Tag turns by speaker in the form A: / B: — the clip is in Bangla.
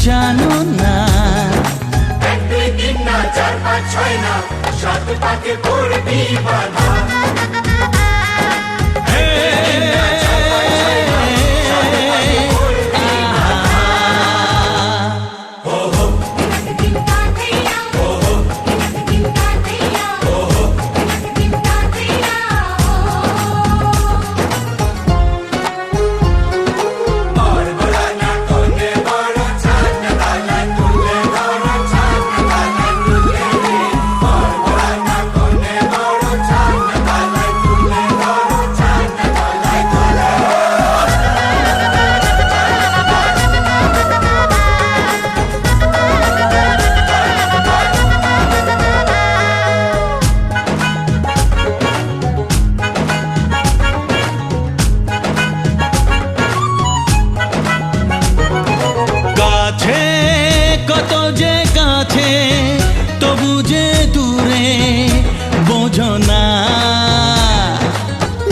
A: জানো না।
B: 1 2 3 না 4 5 6 না, 7 পাকে পড়বি বাধা।
A: কত যে কাছে তবু যে দূরে বোঝো না।